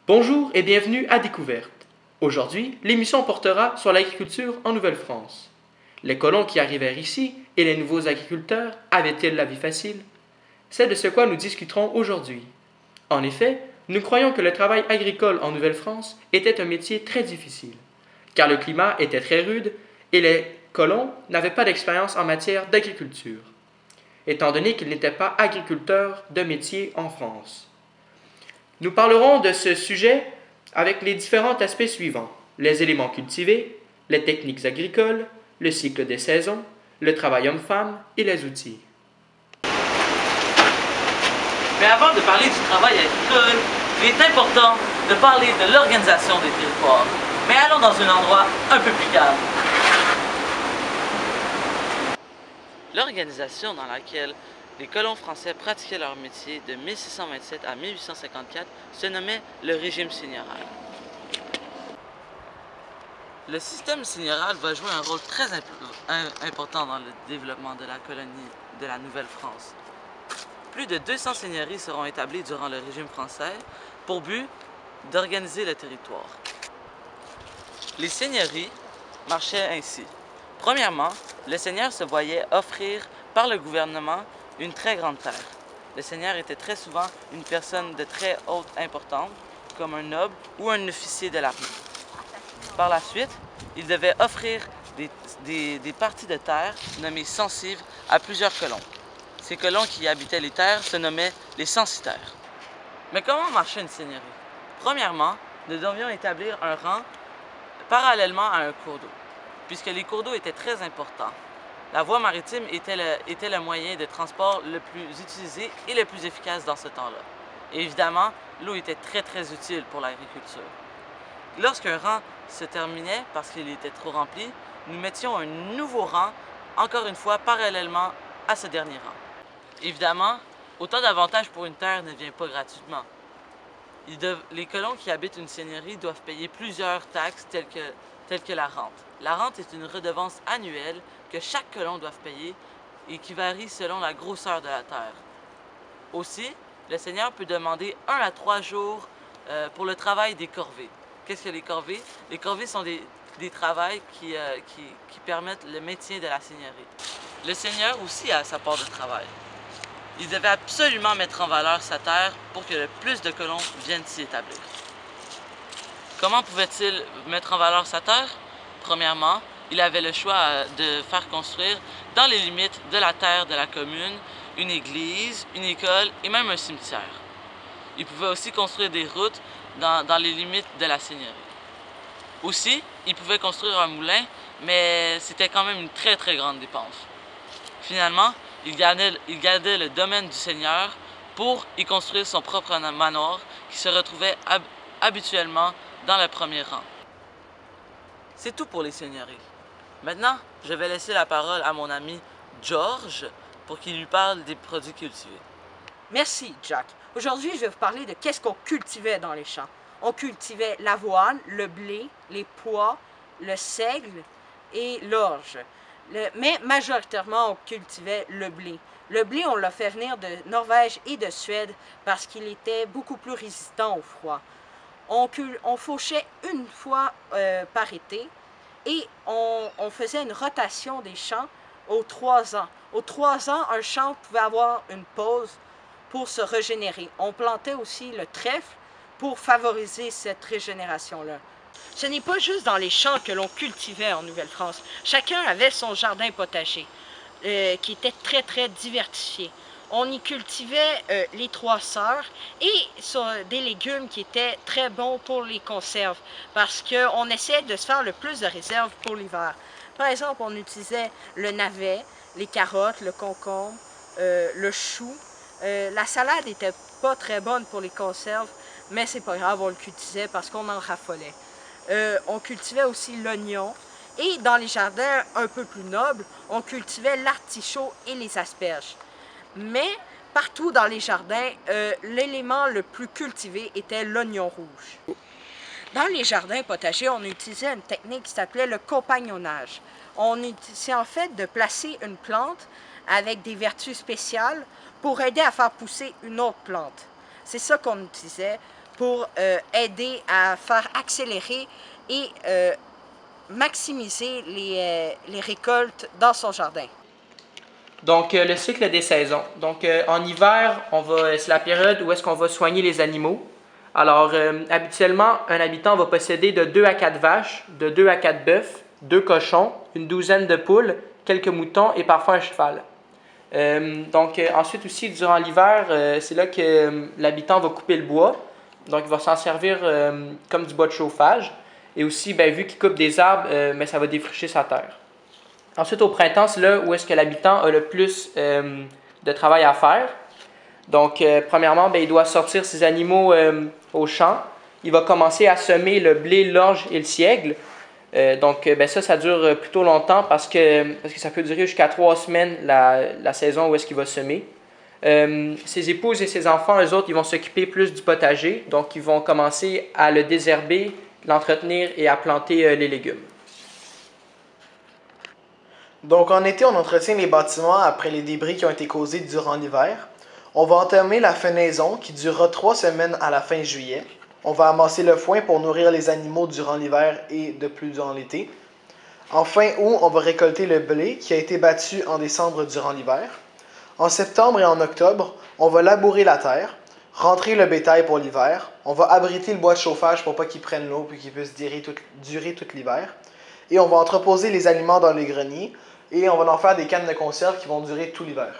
Bonjour et bienvenue à Découverte. Aujourd'hui, l'émission portera sur l'agriculture en Nouvelle-France. Les colons qui arrivèrent ici et les nouveaux agriculteurs avaient-ils la vie facile? C'est de ce quoi nous discuterons aujourd'hui. En effet, nous croyons que le travail agricole en Nouvelle-France était un métier très difficile, car le climat était très rude et les colons n'avaient pas d'expérience en matière d'agriculture, étant donné qu'ils n'étaient pas agriculteurs de métier en France. Nous parlerons de ce sujet avec les différents aspects suivants: les éléments cultivés, les techniques agricoles, le cycle des saisons, le travail homme-femme et les outils. Mais avant de parler du travail agricole, il est important de parler de l'organisation des territoires. Mais allons dans un endroit un peu plus calme. L'organisation dans laquelle les colons français pratiquaient leur métier de 1627 à 1854 se nommait le régime seigneurial. Le système seigneurial va jouer un rôle très important dans le développement de la colonie de la Nouvelle-France. Plus de 200 seigneuries seront établies durant le régime français pour but d'organiser le territoire. Les seigneuries marchaient ainsi. Premièrement, le seigneur se voyait offrir par le gouvernement une très grande terre. Le seigneur était très souvent une personne de très haute importance, comme un noble ou un officier de l'armée. Par la suite, il devait offrir des parties de terre nommées censives à plusieurs colons. Ces colons qui habitaient les terres se nommaient les censitaires. Mais comment marchait une seigneurie? Premièrement, nous devions établir un rang parallèlement à un cours d'eau, puisque les cours d'eau étaient très importants. La voie maritime était le moyen de transport le plus utilisé et le plus efficace dans ce temps-là. Et évidemment, l'eau était très utile pour l'agriculture. Lorsqu'un rang se terminait parce qu'il était trop rempli, nous mettions un nouveau rang, encore une fois parallèlement à ce dernier rang. Évidemment, autant d'avantages pour une terre ne vient pas gratuitement. Les colons qui habitent une seigneurie doivent payer plusieurs taxes telles que la rente. La rente est une redevance annuelle que chaque colon doit payer et qui varie selon la grosseur de la terre. Aussi, le seigneur peut demander 1 à 3 jours pour le travail des corvées. Qu'est-ce que les corvées? Les corvées sont des travails qui permettent le maintien de la seigneurie. Le seigneur aussi a sa part de travail. Il devait absolument mettre en valeur sa terre pour que le plus de colons viennent s'y établir. Comment pouvait-il mettre en valeur sa terre? Premièrement, il avait le choix de faire construire, dans les limites de la terre de la commune, une église, une école et même un cimetière. Il pouvait aussi construire des routes dans les limites de la seigneurie. Aussi, il pouvait construire un moulin, mais c'était quand même une très grande dépense. Finalement, il gardait le domaine du seigneur pour y construire son propre manoir qui se retrouvait habituellement dans le premier rang. C'est tout pour les seigneuries. Maintenant, je vais laisser la parole à mon ami George pour qu'il lui parle des produits cultivés. Merci, Jack. Aujourd'hui, je vais vous parler de qu'est-ce qu'on cultivait dans les champs. On cultivait l'avoine, le blé, les pois, le seigle et l'orge. Mais majoritairement, on cultivait le blé. Le blé, on l'a fait venir de Norvège et de Suède parce qu'il était beaucoup plus résistant au froid. On fauchait une fois par été et on faisait une rotation des champs aux 3 ans. Aux 3 ans, un champ pouvait avoir une pause pour se régénérer. On plantait aussi le trèfle pour favoriser cette régénération-là. Ce n'est pas juste dans les champs que l'on cultivait en Nouvelle-France. Chacun avait son jardin potager qui était très diversifié. On y cultivait les 3 sœurs et des légumes qui étaient très bons pour les conserves parce qu'on essayait de se faire le plus de réserves pour l'hiver. Par exemple, on utilisait le navet, les carottes, le concombre, le chou. La salade n'était pas très bonne pour les conserves, mais c'est pas grave, on le cultivait parce qu'on en raffolait. On cultivait aussi l'oignon et dans les jardins un peu plus nobles, on cultivait l'artichaut et les asperges. Mais partout dans les jardins, l'élément le plus cultivé était l'oignon rouge. Dans les jardins potagers, on utilisait une technique qui s'appelait le compagnonnage. C'est en fait de placer une plante avec des vertus spéciales pour aider à faire pousser une autre plante. C'est ça qu'on utilisait pour aider à faire accélérer et maximiser les récoltes dans son jardin. Donc, le cycle des saisons. Donc, en hiver, c'est la période où est-ce qu'on va soigner les animaux. Alors, habituellement, un habitant va posséder de 2 à 4 vaches, de 2 à 4 bœufs, 2 cochons, une douzaine de poules, quelques moutons et parfois un cheval. Ensuite aussi, durant l'hiver, c'est là que l'habitant va couper le bois. Donc, il va s'en servir comme du bois de chauffage. Et aussi, vu qu'il coupe des arbres, ça va défricher sa terre. Ensuite, au printemps, c'est là où est-ce que l'habitant a le plus de travail à faire. Donc, premièrement, il doit sortir ses animaux au champ. Il va commencer à semer le blé, l'orge et le seigle. Ça dure plutôt longtemps parce que ça peut durer jusqu'à 3 semaines la saison où est-ce qu'il va semer. Ses épouses et ses enfants, eux autres, ils vont s'occuper plus du potager. Donc, ils vont commencer à le désherber, l'entretenir et à planter les légumes. Donc en été, on entretient les bâtiments après les débris qui ont été causés durant l'hiver. On va entamer la fenaison qui durera 3 semaines à la fin juillet. On va amasser le foin pour nourrir les animaux durant l'hiver et de plus durant l'été. En fin août, on va récolter le blé qui a été battu en décembre durant l'hiver. En septembre et en octobre, on va labourer la terre, rentrer le bétail pour l'hiver. On va abriter le bois de chauffage pour pas qu'il prenne l'eau et qu'il puisse durer tout l'hiver. Et on va entreposer les aliments dans les greniers et on va en faire des cannes de conserve qui vont durer tout l'hiver.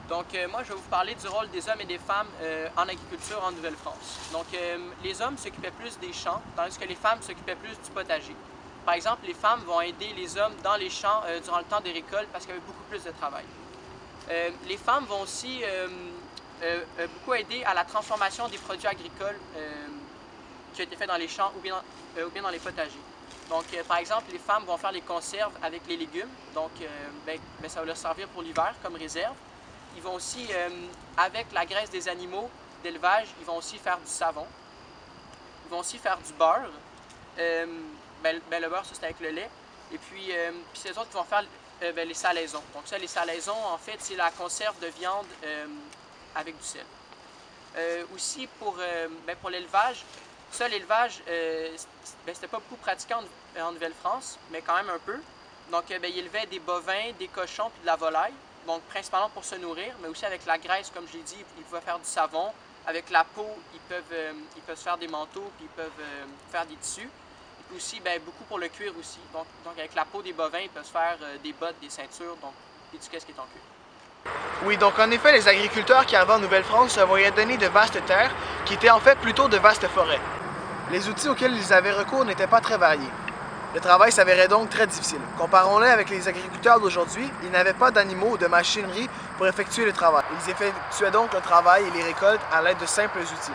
Donc, moi, je vais vous parler du rôle des hommes et des femmes en agriculture en Nouvelle-France. Donc, les hommes s'occupaient plus des champs, tandis que les femmes s'occupaient plus du potager. Par exemple, les femmes vont aider les hommes dans les champs durant le temps des récoltes parce qu'il y avait beaucoup plus de travail. Les femmes vont aussi beaucoup aider à la transformation des produits agricoles qui ont été faits dans les champs ou bien dans les potagers. Donc, par exemple, les femmes vont faire les conserves avec les légumes. Donc, ça va leur servir pour l'hiver comme réserve. Ils vont aussi, avec la graisse des animaux d'élevage, ils vont aussi faire du savon. Ils vont aussi faire du beurre. Le beurre, ça, c'est avec le lait. Et puis ces autres qui vont faire les salaisons. Donc ça, les salaisons, en fait, c'est la conserve de viande avec du sel. Aussi, pour l'élevage, ça, l'élevage, c'était pas beaucoup pratiqué en Nouvelle-France, mais quand même un peu. Donc, ils élevaient des bovins, des cochons puis de la volaille. Donc, principalement pour se nourrir, mais aussi avec la graisse, comme je l'ai dit, ils pouvaient faire du savon. Avec la peau, ils peuvent se faire des manteaux, puis ils peuvent faire des tissus. Et puis aussi, beaucoup pour le cuir aussi. Donc avec la peau des bovins, ils peuvent se faire des bottes, des ceintures, donc d'étiquettes qui est en cuir. Oui, donc en effet, les agriculteurs qui arrivaient en Nouvelle-France se voyaient donner de vastes terres, qui étaient en fait plutôt de vastes forêts. Les outils auxquels ils avaient recours n'étaient pas très variés. Le travail s'avérait donc très difficile. Comparons-le avec les agriculteurs d'aujourd'hui, ils n'avaient pas d'animaux ou de machinerie pour effectuer le travail. Ils effectuaient donc le travail et les récoltes à l'aide de simples outils.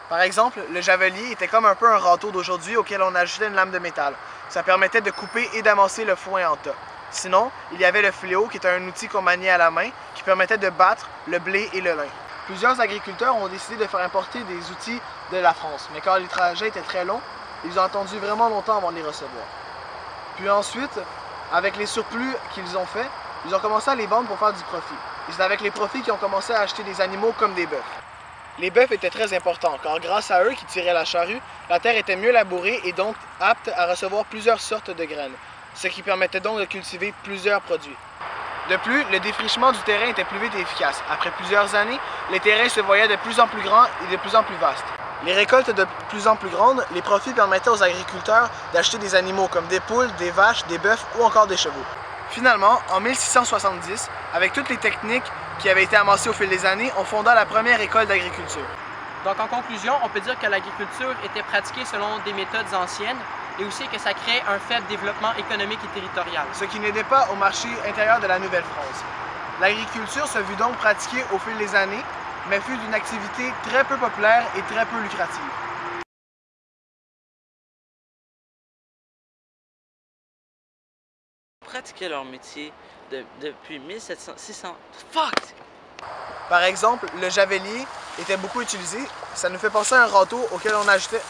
Par exemple, le javelier était comme un peu un râteau d'aujourd'hui auquel on ajoutait une lame de métal. Ça permettait de couper et d'amasser le foin en tas. Sinon, il y avait le fléau qui était un outil qu'on maniait à la main qui permettait de battre le blé et le lin. Plusieurs agriculteurs ont décidé de faire importer des outils de la France, mais quand les trajets étaient très longs, ils ont attendu vraiment longtemps avant de les recevoir. Puis ensuite, avec les surplus qu'ils ont faits, ils ont commencé à les vendre pour faire du profit. Et c'est avec les profits qu'ils ont commencé à acheter des animaux comme des bœufs. Les bœufs étaient très importants, car grâce à eux qui tiraient la charrue, la terre était mieux labourée et donc apte à recevoir plusieurs sortes de graines, ce qui permettait donc de cultiver plusieurs produits. De plus, le défrichement du terrain était plus vite et efficace. Après plusieurs années, les terrains se voyaient de plus en plus grands et de plus en plus vastes. Les récoltes de plus en plus grandes, les profits permettaient aux agriculteurs d'acheter des animaux comme des poules, des vaches, des bœufs ou encore des chevaux. Finalement, en 1670, avec toutes les techniques qui avaient été amassées au fil des années, on fonda la première école d'agriculture. Donc en conclusion, on peut dire que l'agriculture était pratiquée selon des méthodes anciennes et aussi que ça crée un faible développement économique et territorial. Ce qui n'aidait pas au marché intérieur de la Nouvelle-France. L'agriculture se vit donc pratiquée au fil des années, mais fut d'une activité très peu populaire et très peu lucrative. Pratiquaient leur métier depuis 1600. Fuck! Par exemple, le javelier était beaucoup utilisé. Ça nous fait penser à un râteau auquel on ajoutait